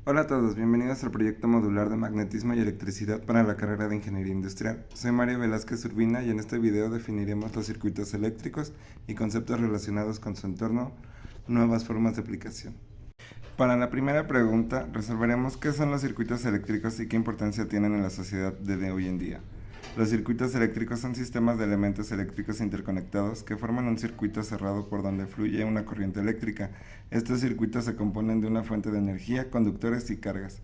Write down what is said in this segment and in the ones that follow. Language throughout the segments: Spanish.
Hola a todos, bienvenidos al proyecto modular de magnetismo y electricidad para la carrera de Ingeniería Industrial. Soy Mario Velázquez Urbina y en este video definiremos los circuitos eléctricos y conceptos relacionados con su entorno, nuevas formas de aplicación. Para la primera pregunta, resolveremos qué son los circuitos eléctricos y qué importancia tienen en la sociedad de hoy en día. Los circuitos eléctricos son sistemas de elementos eléctricos interconectados que forman un circuito cerrado por donde fluye una corriente eléctrica. Estos circuitos se componen de una fuente de energía, conductores y cargas.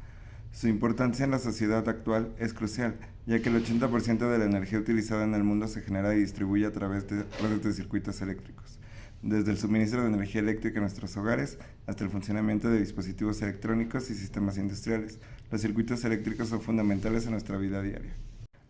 Su importancia en la sociedad actual es crucial, ya que el 80% de la energía utilizada en el mundo se genera y distribuye a través de redes de circuitos eléctricos, desde el suministro de energía eléctrica en nuestros hogares hasta el funcionamiento de dispositivos electrónicos y sistemas industriales. Los circuitos eléctricos son fundamentales en nuestra vida diaria.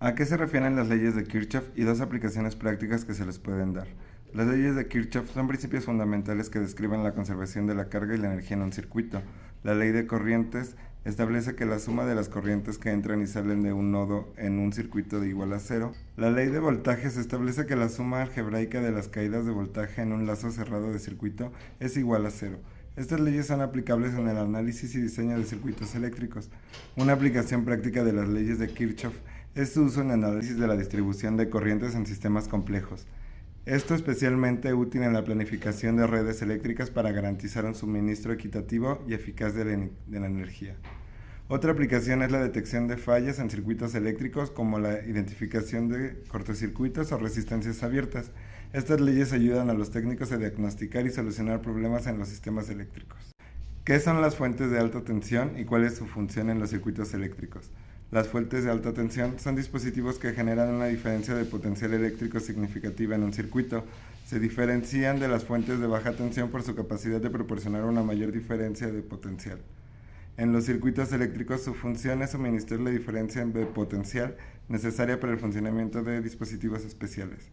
¿A qué se refieren las leyes de Kirchhoff y dos aplicaciones prácticas que se les pueden dar? Las leyes de Kirchhoff son principios fundamentales que describen la conservación de la carga y la energía en un circuito. La ley de corrientes establece que la suma de las corrientes que entran y salen de un nodo en un circuito de igual a cero. La ley de voltajes establece que la suma algebraica de las caídas de voltaje en un lazo cerrado de circuito es igual a cero. Estas leyes son aplicables en el análisis y diseño de circuitos eléctricos. Una aplicación práctica de las leyes de Kirchhoff es su uso en el análisis de la distribución de corrientes en sistemas complejos. Esto es especialmente útil en la planificación de redes eléctricas para garantizar un suministro equitativo y eficaz de la energía. Otra aplicación es la detección de fallas en circuitos eléctricos, como la identificación de cortocircuitos o resistencias abiertas. Estas leyes ayudan a los técnicos a diagnosticar y solucionar problemas en los sistemas eléctricos. ¿Qué son las fuentes de alta tensión y cuál es su función en los circuitos eléctricos? Las fuentes de alta tensión son dispositivos que generan una diferencia de potencial eléctrico significativa en un circuito. Se diferencian de las fuentes de baja tensión por su capacidad de proporcionar una mayor diferencia de potencial. En los circuitos eléctricos, su función es suministrar la diferencia de potencial necesaria para el funcionamiento de dispositivos especiales.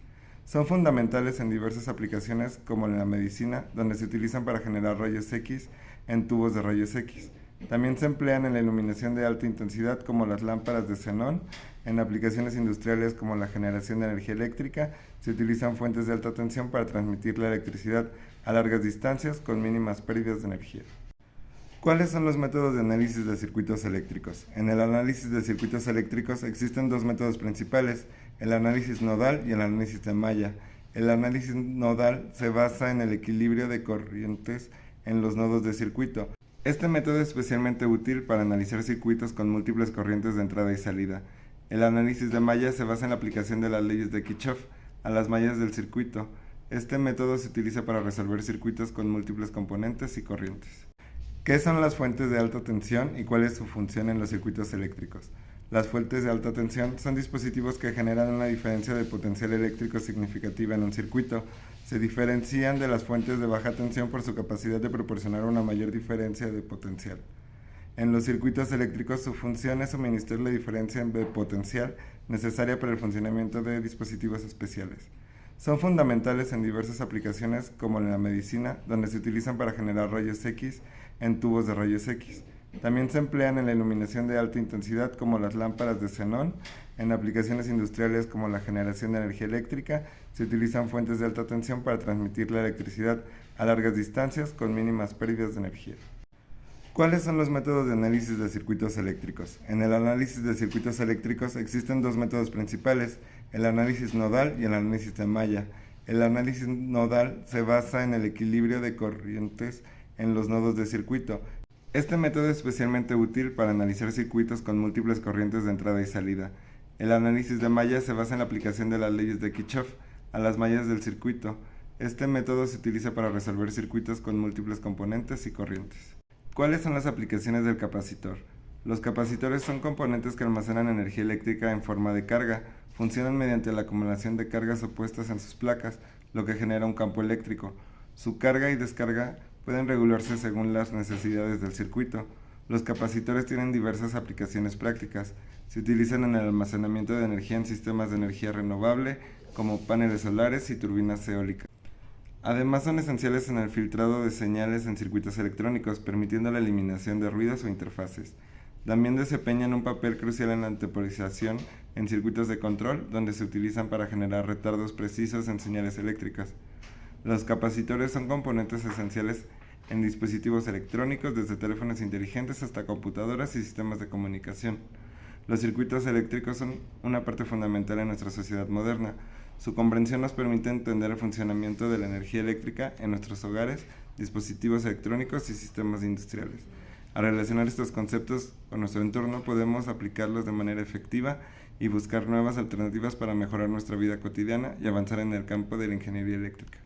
Son fundamentales en diversas aplicaciones, como en la medicina, donde se utilizan para generar rayos X en tubos de rayos X. También se emplean en la iluminación de alta intensidad, como las lámparas de xenón. En aplicaciones industriales, como la generación de energía eléctrica, se utilizan fuentes de alta tensión para transmitir la electricidad a largas distancias con mínimas pérdidas de energía. ¿Cuáles son los métodos de análisis de circuitos eléctricos? En el análisis de circuitos eléctricos existen dos métodos principales, el análisis nodal y el análisis de malla. El análisis nodal se basa en el equilibrio de corrientes en los nodos de circuito. Este método es especialmente útil para analizar circuitos con múltiples corrientes de entrada y salida. El análisis de malla se basa en la aplicación de las leyes de Kirchhoff a las mallas del circuito. Este método se utiliza para resolver circuitos con múltiples componentes y corrientes. ¿Qué son las fuentes de alta tensión y cuál es su función en los circuitos eléctricos? Las fuentes de alta tensión son dispositivos que generan una diferencia de potencial eléctrico significativa en un circuito. Se diferencian de las fuentes de baja tensión por su capacidad de proporcionar una mayor diferencia de potencial. En los circuitos eléctricos, su función es suministrar la diferencia de potencial necesaria para el funcionamiento de dispositivos especiales. Son fundamentales en diversas aplicaciones, como en la medicina, donde se utilizan para generar rayos X en tubos de rayos X. También se emplean en la iluminación de alta intensidad, como las lámparas de xenón. En aplicaciones industriales, como la generación de energía eléctrica, se utilizan fuentes de alta tensión para transmitir la electricidad a largas distancias con mínimas pérdidas de energía. ¿Cuáles son los métodos de análisis de circuitos eléctricos? En el análisis de circuitos eléctricos existen dos métodos principales, el análisis nodal y el análisis de malla. El análisis nodal se basa en el equilibrio de corrientes en los nodos de circuito. Este método es especialmente útil para analizar circuitos con múltiples corrientes de entrada y salida. El análisis de malla se basa en la aplicación de las leyes de Kirchhoff a las mallas del circuito. Este método se utiliza para resolver circuitos con múltiples componentes y corrientes. ¿Cuáles son las aplicaciones del capacitor? Los capacitores son componentes que almacenan energía eléctrica en forma de carga. Funcionan mediante la acumulación de cargas opuestas en sus placas, lo que genera un campo eléctrico. Su carga y descarga pueden regularse según las necesidades del circuito. Los capacitores tienen diversas aplicaciones prácticas. Se utilizan en el almacenamiento de energía en sistemas de energía renovable, como paneles solares y turbinas eólicas. Además, son esenciales en el filtrado de señales en circuitos electrónicos, permitiendo la eliminación de ruidos o interfaces. También desempeñan un papel crucial en la temporización en circuitos de control, donde se utilizan para generar retardos precisos en señales eléctricas. Los capacitores son componentes esenciales en dispositivos electrónicos, desde teléfonos inteligentes hasta computadoras y sistemas de comunicación. Los circuitos eléctricos son una parte fundamental en nuestra sociedad moderna. Su comprensión nos permite entender el funcionamiento de la energía eléctrica en nuestros hogares, dispositivos electrónicos y sistemas industriales. Al relacionar estos conceptos con nuestro entorno, podemos aplicarlos de manera efectiva y buscar nuevas alternativas para mejorar nuestra vida cotidiana y avanzar en el campo de la ingeniería eléctrica.